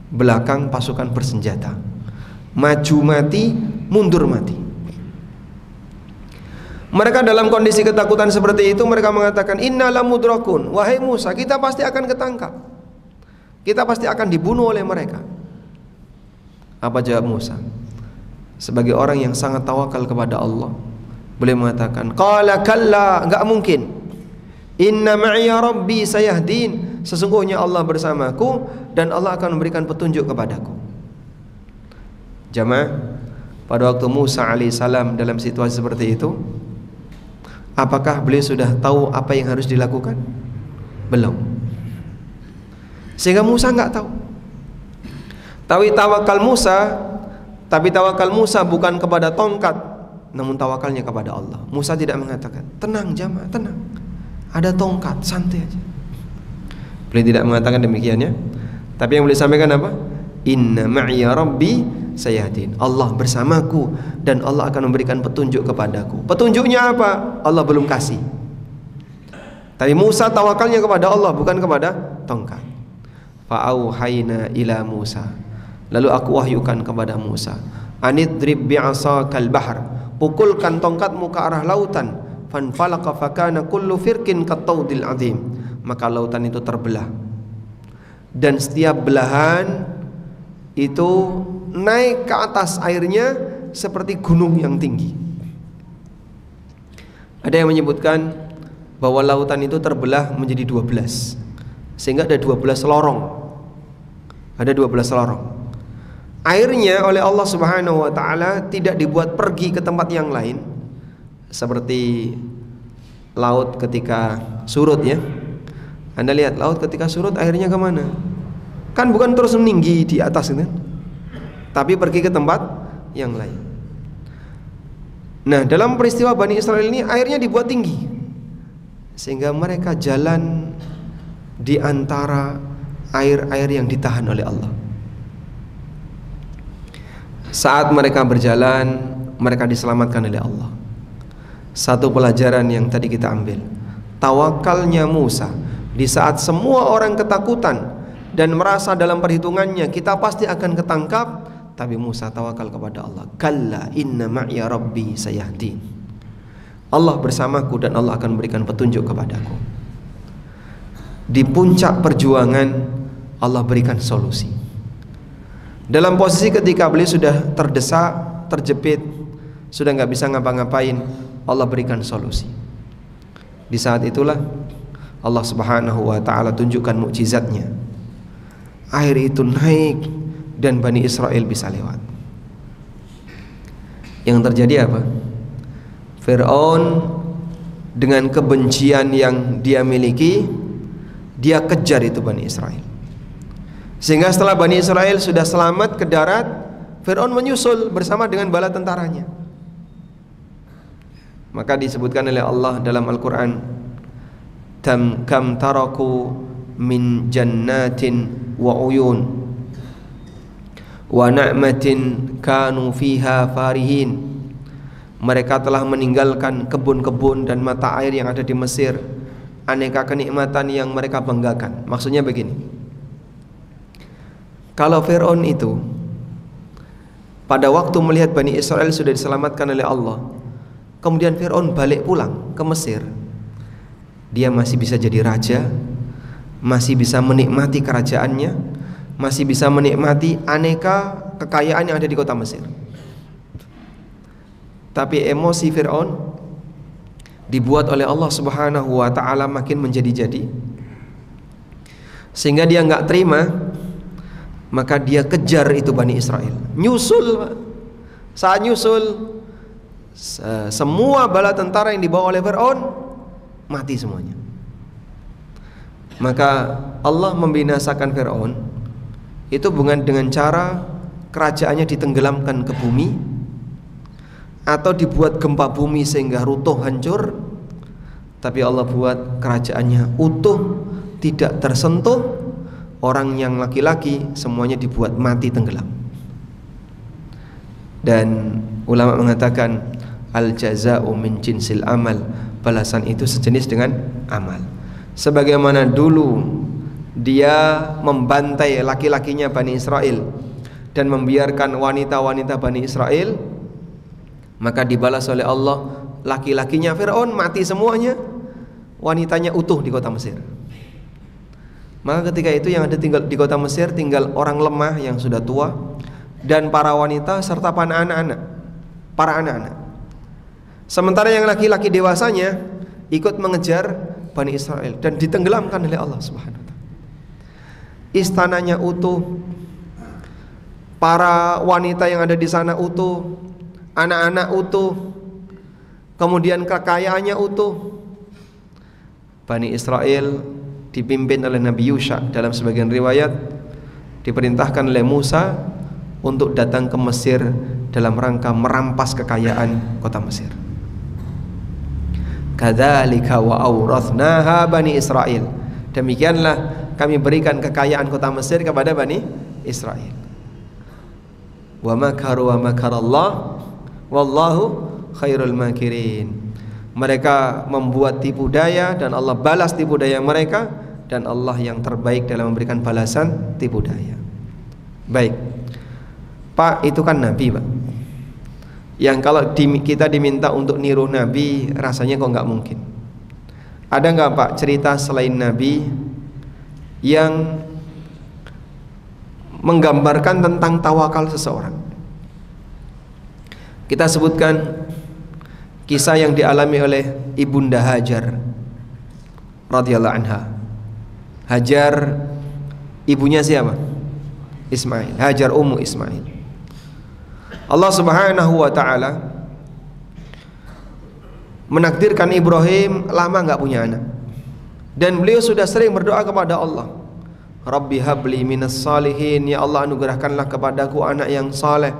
belakang pasukan bersenjata. Maju mati, mundur mati. Mereka dalam kondisi ketakutan seperti itu, mereka mengatakan, inna lamudrakun, wahai Musa, kita pasti akan ketangkap. Kita pasti akan dibunuh oleh mereka. Apa jawab Musa? Sebagai orang yang sangat tawakal kepada Allah, beliau mengatakan, qala kalla, enggak mungkin. Inna ma'iya rabbi sayahdin, sesungguhnya Allah bersamaku dan Allah akan memberikan petunjuk kepadaku. Jamaah, pada waktu Musa alaihissalam dalam situasi seperti itu, apakah beliau sudah tahu apa yang harus dilakukan? Belum. Sehingga Musa enggak tahu. Tapi tawakal Musa bukan kepada tongkat, namun tawakalnya kepada Allah. Musa tidak mengatakan, tenang jamaah, tenang, ada tongkat, santai aja. Beliau tidak mengatakan demikiannya. Tapi yang beliau sampaikan apa? Inna ma'iya rabbi sayahdin, Allah bersamaku dan Allah akan memberikan petunjuk kepadaku. Petunjuknya apa? Allah belum kasih. Tapi Musa tawakalnya kepada Allah, bukan kepada tongkat. Fa'auhayna ila Musa, lalu aku wahyukan kepada Musa, anidrib bi'asakal bahr, pukulkan tongkatmu ke arah lautan, fanfalaqa fakana kullu firqin kattaudil azim, maka lautan itu terbelah, dan setiap belahan itu naik ke atas airnya seperti gunung yang tinggi. Ada yang menyebutkan bahwa lautan itu terbelah menjadi 12, sehingga ada 12 lorong. Ada 12 lorong. Airnya oleh Allah Subhanahu wa taala tidak dibuat pergi ke tempat yang lain, seperti laut ketika surut ya. Anda lihat laut ketika surut airnya kemana? Kan bukan terus meninggi di atas kan? Tapi pergi ke tempat yang lain. Nah, dalam peristiwa Bani Israel ini airnya dibuat tinggi, sehingga mereka jalan di antara air-air yang ditahan oleh Allah. Saat mereka berjalan, mereka diselamatkan oleh Allah. Satu pelajaran yang tadi kita ambil, tawakalnya Musa di saat semua orang ketakutan dan merasa dalam perhitungannya kita pasti akan ketangkap, tapi Musa tawakal kepada Allah. Kalla inna ma'iya rabbi sayahdin, Allah bersamaku dan Allah akan memberikan petunjuk kepadaku. Di puncak perjuangan Allah berikan solusi. Dalam posisi ketika beliau sudah terdesak, terjepit, sudah nggak bisa ngapa-ngapain, Allah berikan solusi. Di saat itulah Allah Subhanahu wa taala tunjukkan mukjizatnya. Air itu naik dan Bani Israel bisa lewat. Yang terjadi apa? Fir'aun dengan kebencian yang dia miliki, dia kejar itu Bani Israel. Sehingga setelah Bani Israel sudah selamat ke darat, Fir'aun menyusul bersama dengan bala tentaranya. Maka disebutkan oleh Allah dalam Al-Quran, kam taraku min jannatin wa uyun wa na'matin kanu fiha farihin. Mereka telah meninggalkan kebun-kebun dan mata air yang ada di Mesir, aneka kenikmatan yang mereka banggakan. Maksudnya begini, kalau Fir'aun itu pada waktu melihat Bani Israel sudah diselamatkan oleh Allah, kemudian Fir'aun balik pulang ke Mesir, dia masih bisa jadi raja, masih bisa menikmati kerajaannya, masih bisa menikmati aneka kekayaan yang ada di kota Mesir. Tapi emosi Fir'aun dibuat oleh Allah Subhanahu wa ta'ala makin menjadi-jadi, sehingga dia nggak terima. Maka dia kejar itu Bani Israel, nyusul. Saat nyusul, semua bala tentara yang dibawa oleh Fir'aun mati semuanya. Maka Allah membinasakan Fir'aun itu bukan dengan cara kerajaannya ditenggelamkan ke bumi atau dibuat gempa bumi sehingga runtuh hancur, tapi Allah buat kerajaannya utuh, tidak tersentuh. Orang yang laki-laki semuanya dibuat mati tenggelam. Dan ulama mengatakan al jaza'u min jinsil amal, balasan itu sejenis dengan amal. Sebagaimana dulu dia membantai laki-lakinya Bani Israel dan membiarkan wanita-wanita Bani Israel, maka dibalas oleh Allah, laki-lakinya Fir'aun mati semuanya, wanitanya utuh di kota Mesir. Maka ketika itu yang ada tinggal di kota Mesir tinggal orang lemah yang sudah tua dan para wanita serta para anak-anak. Sementara yang laki-laki dewasanya ikut mengejar Bani Israel dan ditenggelamkan oleh Allah Subhanahu wa ta'ala. Istananya utuh, para wanita yang ada di sana utuh, anak-anak utuh, kemudian kekayaannya utuh. Bani Israel dipimpin oleh Nabi Yusha, dalam sebagian riwayat diperintahkan oleh Musa untuk datang ke Mesir dalam rangka merampas kekayaan kota Mesir. Kadzalika wa awrathnaha Bani Israel, demikianlah kami berikan kekayaan kota Mesir kepada Bani Israel. Wa makaru wa makarallah wallahu khairul makirin. Mereka membuat tipu daya dan Allah balas tipu daya mereka, dan Allah yang terbaik dalam memberikan balasan tipu daya. Baik, Pak, itu kan Nabi, Pak, yang kalau kita diminta untuk niru Nabi rasanya kok nggak mungkin. Ada nggak Pak cerita selain Nabi yang menggambarkan tentang tawakal seseorang? Kita sebutkan kisah yang dialami oleh Ibunda Hajar radhiyallahu anha. Hajar ibunya siapa? Ismail. Hajar ummu Ismail. Allah Subhanahu wa ta'ala menakdirkan Ibrahim lama nggak punya anak, dan beliau sudah sering berdoa kepada Allah, Rabbi habli minas salihin, ya Allah anugerahkanlah kepadaku anak yang saleh.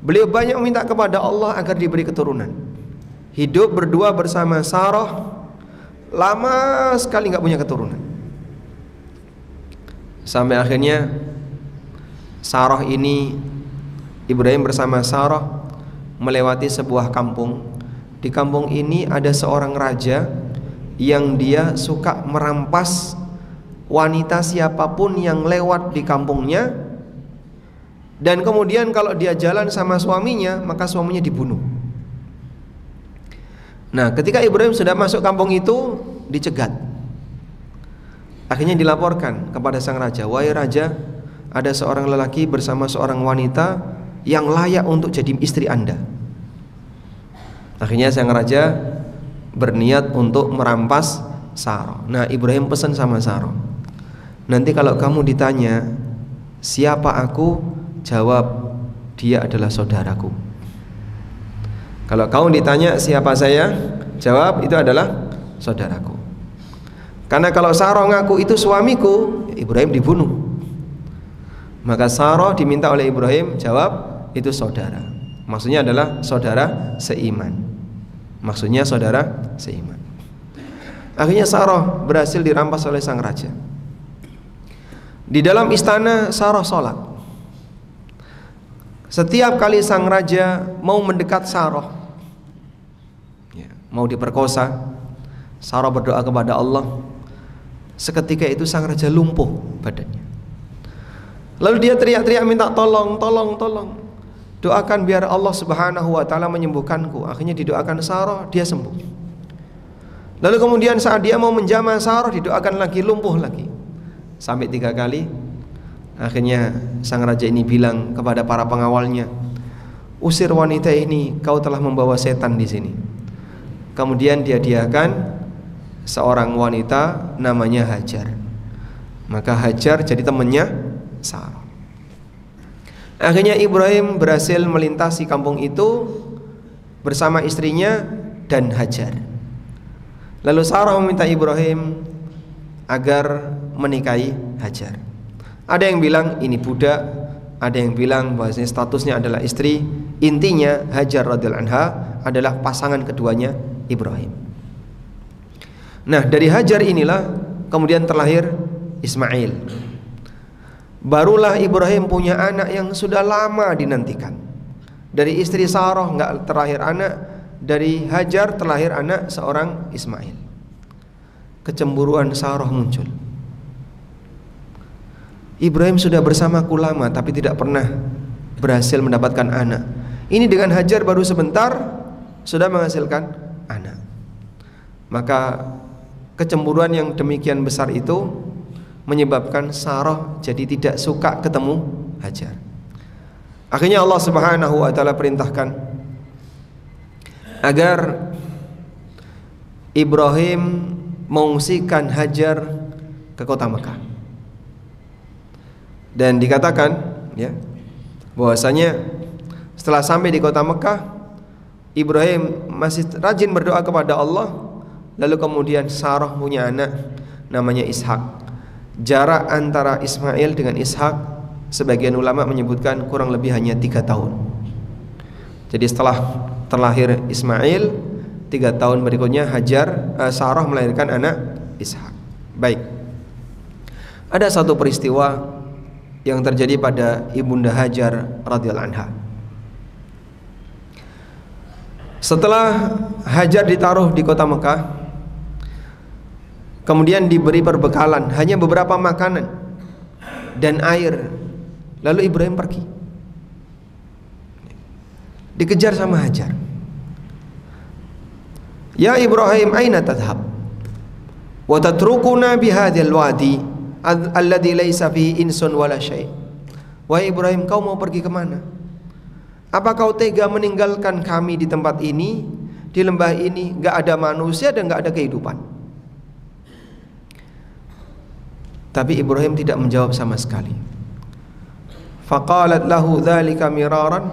Beliau banyak meminta kepada Allah agar diberi keturunan. Hidup berdua bersama Sarah, lama sekali nggak punya keturunan. Sampai akhirnya Sarah ini, Ibrahim bersama Sarah melewati sebuah kampung. Di kampung ini ada seorang raja yang dia suka merampas wanita siapapun yang lewat di kampungnya, dan kemudian kalau dia jalan sama suaminya maka suaminya dibunuh. Nah, ketika Ibrahim sudah masuk kampung itu dicegat. Akhirnya dilaporkan kepada sang raja, wahai raja, ada seorang lelaki bersama seorang wanita yang layak untuk jadi istri Anda. Akhirnya sang raja berniat untuk merampas Sarah. Nah, Ibrahim pesan sama Sarah, nanti kalau kamu ditanya siapa aku, jawab dia adalah saudaraku. Kalau kamu ditanya siapa saya, jawab itu adalah saudaraku. Karena kalau Sarah ngaku itu suamiku, Ibrahim dibunuh. Maka Sarah diminta oleh Ibrahim jawab itu saudara. Maksudnya adalah saudara seiman. Maksudnya saudara seiman. Akhirnya Sarah berhasil dirampas oleh sang raja. Di dalam istana Sarah sholat. Setiap kali sang raja mau mendekat Sarah, mau diperkosa, Sarah berdoa kepada Allah. Seketika itu sang raja lumpuh badannya. Lalu dia teriak-teriak minta tolong, tolong, tolong. Doakan biar Allah Subhanahu wa taala menyembuhkanku. Akhirnya didoakan Sarah, dia sembuh. Lalu kemudian saat dia mau menjamah Sarah, didoakan lagi, lumpuh lagi. Sampai 3 kali. Akhirnya sang raja ini bilang kepada para pengawalnya, usir wanita ini, kau telah membawa setan di sini. Kemudian dia hadiahkan seorang wanita namanya Hajar. Maka Hajar jadi temannya Sarah. Akhirnya Ibrahim berhasil melintasi kampung itu bersama istrinya dan Hajar. Lalu Sarah meminta Ibrahim agar menikahi Hajar. Ada yang bilang ini budak, ada yang bilang bahwasanya statusnya adalah istri. Intinya Hajar radhiyallahu anha adalah pasangan keduanya Ibrahim. Nah, dari Hajar inilah kemudian terlahir Ismail. Barulah Ibrahim punya anak yang sudah lama dinantikan. Dari istri Sarah enggak terlahir anak, dari Hajar terlahir anak seorang Ismail. Kecemburuan Sarah muncul. Ibrahim sudah bersamaku lama tapi tidak pernah berhasil mendapatkan anak. Ini dengan Hajar baru sebentar sudah menghasilkan anak. Maka kecemburuan yang demikian besar itu menyebabkan Sarah jadi tidak suka ketemu Hajar. Akhirnya Allah Subhanahu wa taala perintahkan agar Ibrahim mengungsikan Hajar ke kota Mekah. Dan dikatakan ya bahwasanya setelah sampai di kota Mekah, Ibrahim masih rajin berdoa kepada Allah. Lalu kemudian Sarah punya anak namanya Ishak. Jarak antara Ismail dengan Ishak sebagian ulama menyebutkan kurang lebih hanya 3 tahun. Jadi setelah terlahir Ismail, 3 tahun berikutnya Sarah melahirkan anak Ishak. Baik. Ada satu peristiwa yang terjadi pada Ibunda Hajar radhiyallahu anha. Setelah Hajar ditaruh di kota Mekah, kemudian diberi perbekalan hanya beberapa makanan dan air. Lalu Ibrahim pergi. Dikejar sama Hajar. Ya Ibrahim, aina tadhhab? Wa tatrukuna bihadzal wadi alladhi laysa fihi insun wala syai'. Wahai Ibrahim, kau mau pergi kemana? Apa kau tega meninggalkan kami di tempat ini, di lembah ini, gak ada manusia dan gak ada kehidupan? Tapi Ibrahim tidak menjawab sama sekali. Faqalat lahu dzalika miraran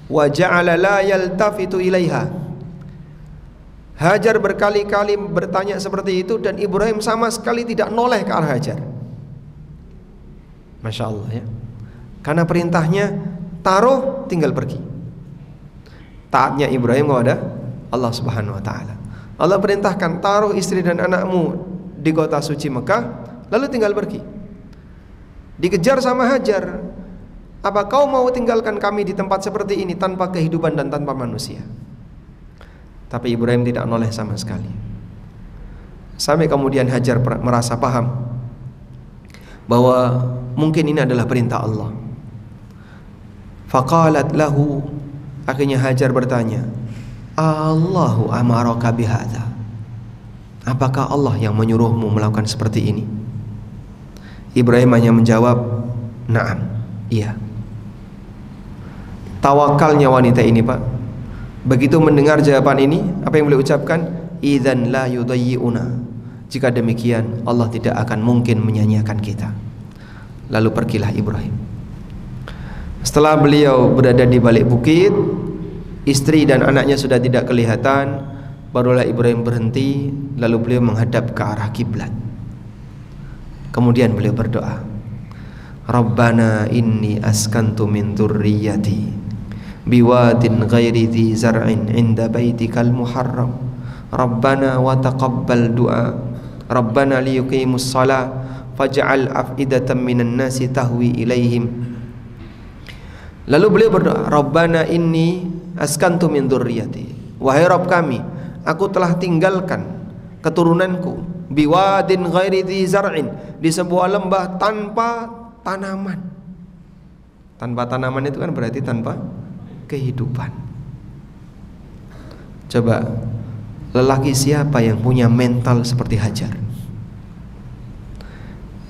wa ja'ala la yaltafitu ilaiha. Hajar berkali-kali bertanya seperti itu dan Ibrahim sama sekali tidak noleh ke arah Hajar. Masya Allah ya. Karena perintahnya taruh tinggal pergi. Taatnya Ibrahim kepada Allah Subhanahu wa taala. Allah perintahkan taruh istri dan anakmu di kota suci Mekah, lalu tinggal pergi. Dikejar sama Hajar. Apa kau mau tinggalkan kami di tempat seperti ini tanpa kehidupan dan tanpa manusia? Tapi Ibrahim tidak noleh sama sekali. Sampai kemudian Hajar merasa paham bahwa mungkin ini adalah perintah Allah. Faqalat lahu, akhirnya Hajar bertanya, Allahu amaraka bihadza? Apakah Allah yang menyuruhmu melakukan seperti ini? Ibrahim hanya menjawab, na'am, iya. Tawakalnya wanita ini, Pak. Begitu mendengar jawaban ini, apa yang beliau ucapkan? idzan la yudayyi'una. Jika demikian Allah tidak akan mungkin menyanyiakan kita. Lalu pergilah Ibrahim. Setelah beliau berada di balik bukit, istri dan anaknya sudah tidak kelihatan, barulah Ibrahim berhenti, lalu beliau menghadap ke arah kiblat. Kemudian beliau berdoa, Rabbana inni askantu min dzurriyyati biwadin ghairi dzi zar'in 'inda baitikal muharram. Rabbana wa taqabbal du'a. Rabbana liyuqimus shalah faj'al af'idatan minan nasi tahwi ilaihim. Lalu beliau berdoa, Rabbana inni askantu min dzurriyyati. Wahai Rabb kami, aku telah tinggalkan keturunanku biwadin ghairi dzi zar'in, di sebuah lembah tanpa tanaman. Tanpa tanaman itu kan berarti tanpa kehidupan. Coba, lelaki siapa yang punya mental seperti Hajar?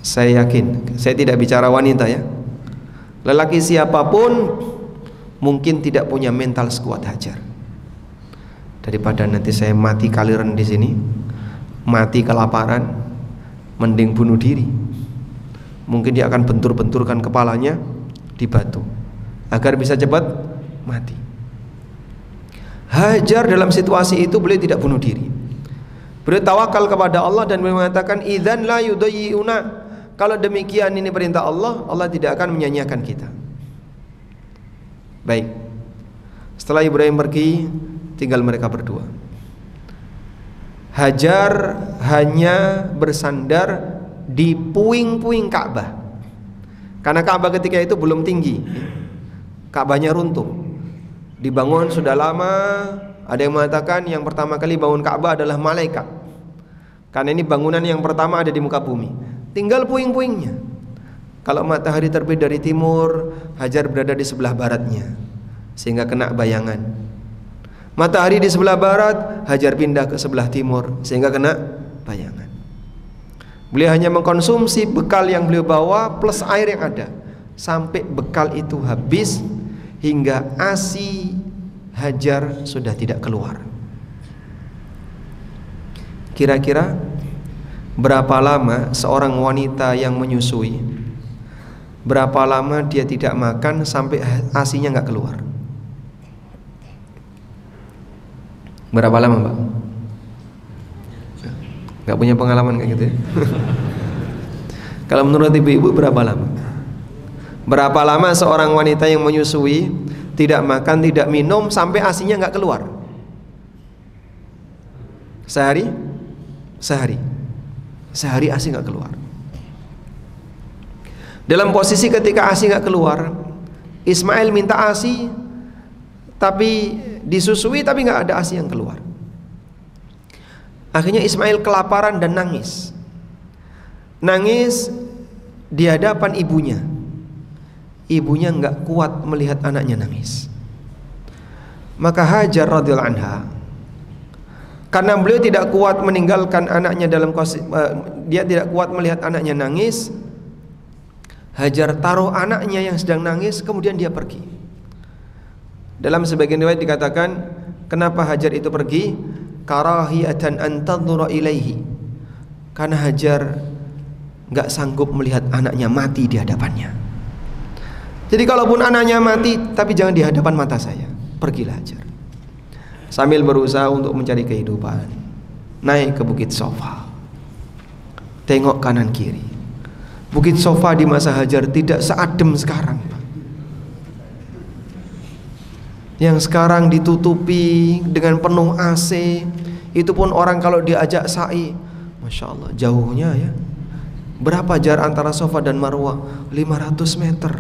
Saya yakin, saya tidak bicara wanita ya, lelaki siapapun mungkin tidak punya mental sekuat Hajar. Daripada nanti saya mati kaliren di sini, mati kelaparan, mending bunuh diri. Mungkin dia akan bentur-benturkan kepalanya di batu agar bisa cepat mati. Hajar dalam situasi itu beliau tidak bunuh diri. Beliau tawakal kepada Allah dan beliau mengatakan, idzan la yudayyi'una. Kalau demikian ini perintah Allah, Allah tidak akan menyanyiakan kita. Baik. Setelah Ibrahim pergi, tinggal mereka berdua. Hajar hanya bersandar di puing-puing Ka'bah, karena Ka'bah ketika itu belum tinggi. Ka'bahnya runtuh, dibangun sudah lama. Ada yang mengatakan yang pertama kali bangun Ka'bah adalah malaikat, karena ini bangunan yang pertama ada di muka bumi. Tinggal puing-puingnya. Kalau matahari terbit dari timur, Hajar berada di sebelah baratnya, sehingga kena bayangan. Matahari di sebelah barat, Hajar pindah ke sebelah timur, sehingga kena bayangan. Beliau hanya mengkonsumsi bekal yang beliau bawa plus air yang ada, sampai bekal itu habis, hingga ASI Hajar sudah tidak keluar. Kira-kira berapa lama seorang wanita yang menyusui, berapa lama dia tidak makan sampai ASInya nggak keluar? Berapa lama, Mbak? Nggak punya pengalaman kayak gitu ya? Kalau menurut ibu-ibu berapa lama? Berapa lama seorang wanita yang menyusui tidak makan, tidak minum sampai ASInya nggak keluar? Sehari? Sehari ASI nggak keluar. Dalam posisi ketika ASI nggak keluar, Ismail minta ASI, tapi disusui tapi nggak ada ASI yang keluar. Akhirnya Ismail kelaparan dan nangis. Nangis di hadapan ibunya. Ibunya nggak kuat melihat anaknya nangis. Maka Hajar radhiyallahu anha, karena beliau tidak kuat meninggalkan anaknya dia tidak kuat melihat anaknya nangis, Hajar taruh anaknya yang sedang nangis, kemudian dia pergi. Dalam sebagian riwayat dikatakan, kenapa Hajar itu pergi? Karahiyatan an tadhura ilaihi, karena Hajar nggak sanggup melihat anaknya mati di hadapannya. Jadi kalaupun anaknya mati, tapi jangan di hadapan mata saya. Pergilah Hajar. Sambil berusaha untuk mencari kehidupan, naik ke Bukit Sofa, tengok kanan kiri. Bukit Sofa di masa Hajar tidak seadem sekarang, yang sekarang ditutupi dengan penuh AC. Itu pun orang kalau diajak sa'i, Masya Allah jauhnya ya. Berapa jarak antara Sofa dan Marwah? 500 meter.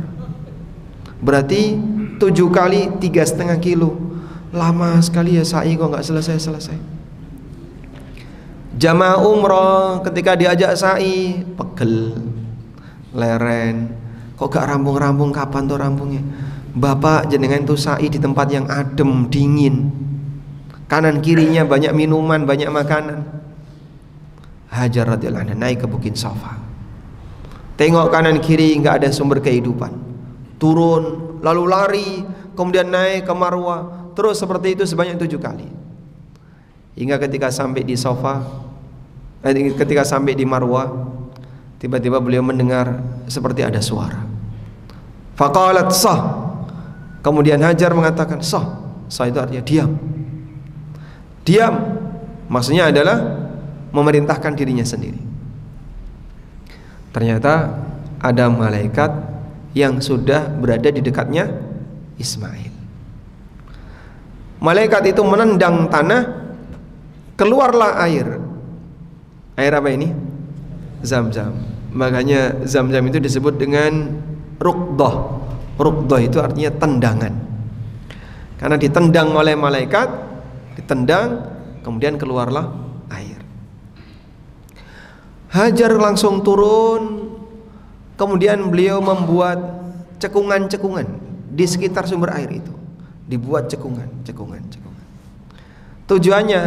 Berarti 7 kali 3,5 kilo. Lama sekali ya sa'i kok nggak selesai-selesai. Jamaah umroh ketika diajak sa'i, pegel, leren, kok gak rampung-rampung, kapan tuh rampungnya? Bapak jenengan tuh sa'i di tempat yang adem, dingin, kanan kirinya banyak minuman, banyak makanan. Hajar radhiyallahu anha naik ke Bukit Sofa, tengok kanan kiri nggak ada sumber kehidupan, turun lalu lari, kemudian naik ke Marwah, terus seperti itu sebanyak 7 kali. hingga ketika sampai di Safa, ketika sampai di Marwah, tiba-tiba beliau mendengar seperti ada suara. Faqalat sah. Kemudian Hajar mengatakan sah. Sah itu artinya diam. Diam maksudnya adalah memerintahkan dirinya sendiri. Ternyata ada malaikat yang sudah berada di dekatnya Ismail. Malaikat itu menendang tanah, keluarlah air. Air apa ini? Zam-zam. Makanya Zam-zam itu disebut dengan ruqdah. Ruqdah itu artinya tendangan. Karena ditendang oleh malaikat, ditendang, kemudian keluarlah air. Hajar langsung turun, kemudian beliau membuat cekungan-cekungan di sekitar sumber air itu. Dibuat cekungan. Tujuannya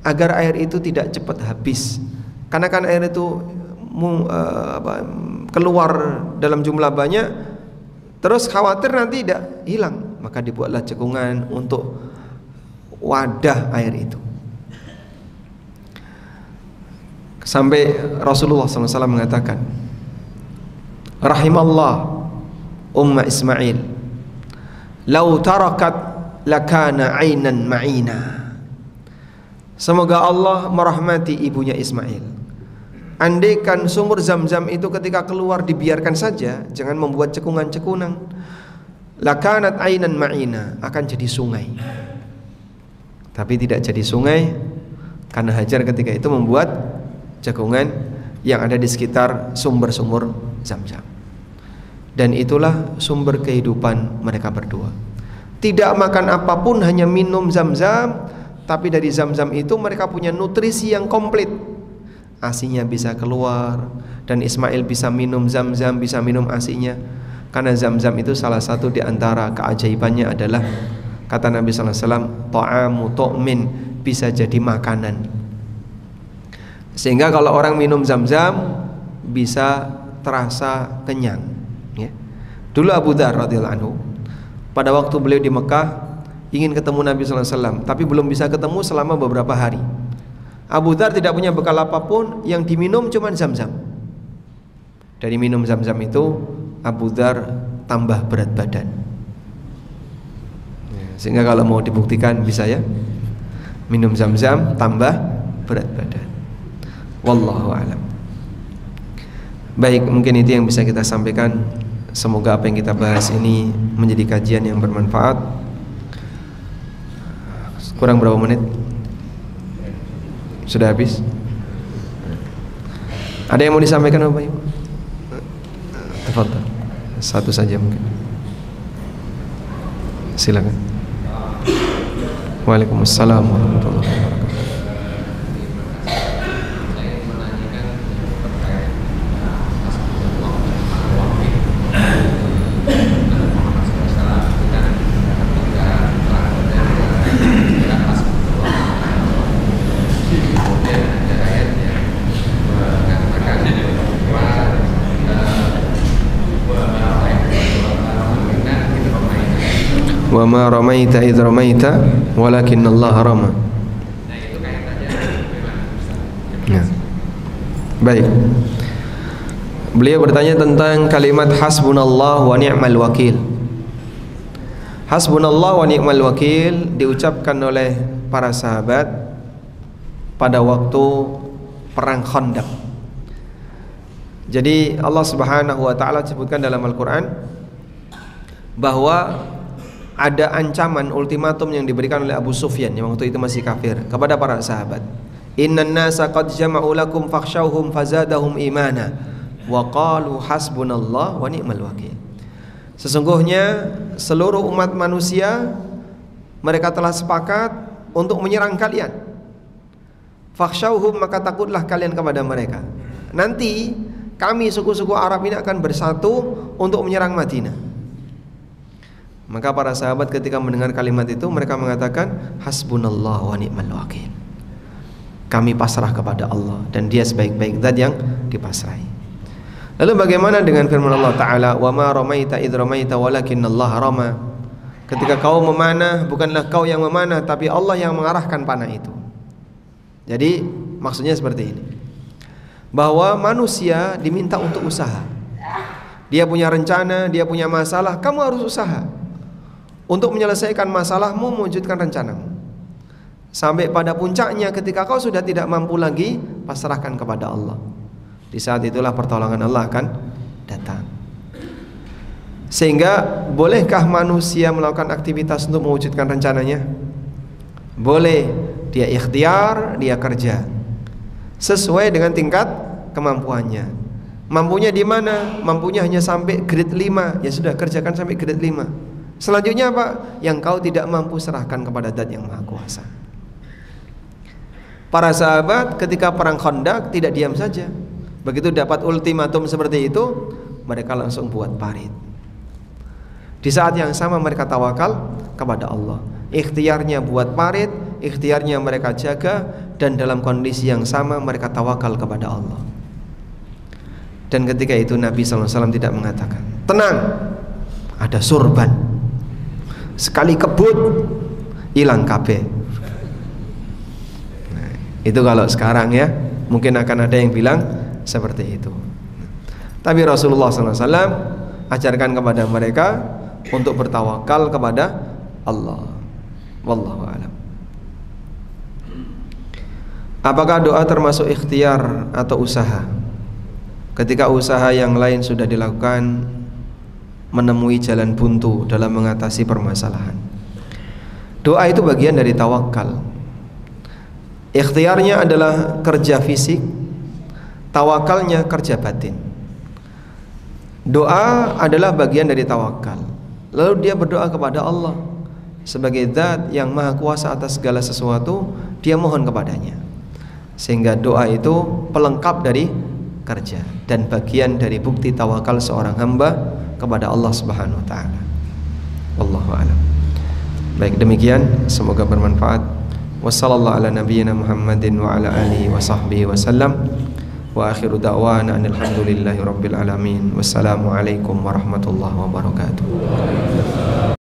agar air itu tidak cepat habis. Karena kan air itu keluar dalam jumlah banyak, terus khawatir nanti tidak hilang, maka dibuatlah cekungan untuk wadah air itu. Sampai Rasulullah SAW mengatakan, rahimallah umma Ismail, lau tarakat lakana ainan ma'ina. Semoga Allah merahmati ibunya Ismail. Andaikan sumur Zam-zam itu ketika keluar dibiarkan saja, jangan membuat cekungan-cekungan, lakanat ainan ma'ina, akan jadi sungai. Tapi tidak jadi sungai karena Hajar ketika itu membuat cekungan yang ada di sekitar sumber-sumber Zam-zam. Dan itulah sumber kehidupan mereka berdua. Tidak makan apapun, hanya minum Zam-zam. Tapi dari Zam-zam itu mereka punya nutrisi yang komplit. Asinya bisa keluar, dan Ismail bisa minum Zam-zam, bisa minum asinya. Karena Zam-zam itu salah satu di antara keajaibannya adalah, kata Nabi SAW, ta'amu tu'min, bisa jadi makanan. Sehingga kalau orang minum Zam-zam bisa terasa kenyang, ya. Dulu Abu Dzar radhiyallahu anhu, pada waktu beliau di Mekah ingin ketemu Nabi SAW, tapi belum bisa ketemu selama beberapa hari. Abu Dzar tidak punya bekal apapun, yang diminum cuma Zam-zam. Dari minum Zam-zam itu Abu Dzar tambah berat badan. Sehingga kalau mau dibuktikan bisa ya, minum Zam-zam tambah berat badan. Wallahu a'lam. Baik, mungkin itu yang bisa kita sampaikan. Semoga apa yang kita bahas ini menjadi kajian yang bermanfaat. Kurang berapa menit? Sudah habis? Ada yang mau disampaikan Bapak Ibu? Tafadhal. Satu saja mungkin. Silakan. Waalaikumsalam warahmatullahi wabarakatuh. Wa ma ramaita idh ramaita walakinnallaha rama. Ya. Baik. Beliau bertanya tentang kalimat hasbunallah wa ni'mal wakil. Hasbunallah wa ni'mal wakil diucapkan oleh para sahabat pada waktu perang Khandaq. Jadi Allah Subhanahu wa taala sebutkan dalam Al-Qur'an bahwa ada ancaman ultimatum yang diberikan oleh Abu Sufyan yang waktu itu masih kafir kepada para sahabat. Innan nasa qad jama'u lakum fakhshawhum fazadahum imana wa qalu hasbunallah wa ni'mal wakil. Sesungguhnya seluruh umat manusia mereka telah sepakat untuk menyerang kalian. Fakhshawhum, maka takutlah kalian kepada mereka. Nanti kami suku-suku Arab ini akan bersatu untuk menyerang Madinah. Maka para sahabat ketika mendengar kalimat itu mereka mengatakan hasbunallah wa ni'mal wakil. Kami pasrah kepada Allah dan Dia sebaik-baik zat yang dipasrahi. Lalu bagaimana dengan firman Allah Ta'ala, wa ma ramaita idh ramaita walakinnallaha rama. Ketika kau memanah, bukanlah kau yang memanah tapi Allah yang mengarahkan panah itu. Jadi maksudnya seperti ini, bahwa manusia diminta untuk usaha. Dia punya rencana, dia punya masalah, kamu harus usaha untuk menyelesaikan masalahmu, mewujudkan rencanamu. Sampai pada puncaknya ketika kau sudah tidak mampu lagi, pasrahkan kepada Allah. Di saat itulah pertolongan Allah akan datang. Sehingga bolehkah manusia melakukan aktivitas untuk mewujudkan rencananya? Boleh. Dia ikhtiar, dia kerja sesuai dengan tingkat kemampuannya. Mampunya di mana? Mampunya hanya sampai grade 5, ya sudah, kerjakan sampai grade 5. Selanjutnya apa? Yang kau tidak mampu, serahkan kepada Zat yang Maha Kuasa. Para sahabat ketika perang Khandaq tidak diam saja. Begitu dapat ultimatum seperti itu, mereka langsung buat parit. Di saat yang sama mereka tawakal kepada Allah. Ikhtiarnya buat parit, ikhtiarnya mereka jaga, dan dalam kondisi yang sama mereka tawakal kepada Allah. Dan ketika itu Nabi SAW tidak mengatakan, tenang, ada surban, sekali kebut hilang KB. Nah, itu kalau sekarang ya, mungkin akan ada yang bilang seperti itu. Tapi Rasulullah SAW ajarkan kepada mereka untuk bertawakal kepada Allah. Wallahu a'lam. Apakah doa termasuk ikhtiar atau usaha? Ketika usaha yang lain sudah dilakukan, menemui jalan buntu dalam mengatasi permasalahan. Doa itu bagian dari tawakal. Ikhtiarnya adalah kerja fisik, tawakalnya kerja batin. Doa adalah bagian dari tawakal. Lalu dia berdoa kepada Allah sebagai Zat yang Maha Kuasa atas segala sesuatu, dia mohon kepadanya. Sehingga doa itu pelengkap dari kerja dan bagian dari bukti tawakal seorang hamba kepada Allah Subhanahu wa taala. Wallahu a'lam. Baik, demikian, semoga bermanfaat. Wassallallahu ala nabiyyina Muhammadin wa ala alihi wa sahbihi wasallam. Wa akhiru da'wana alhamdulillahi rabbil alamin. Wassalamu alaikum warahmatullahi wabarakatuh.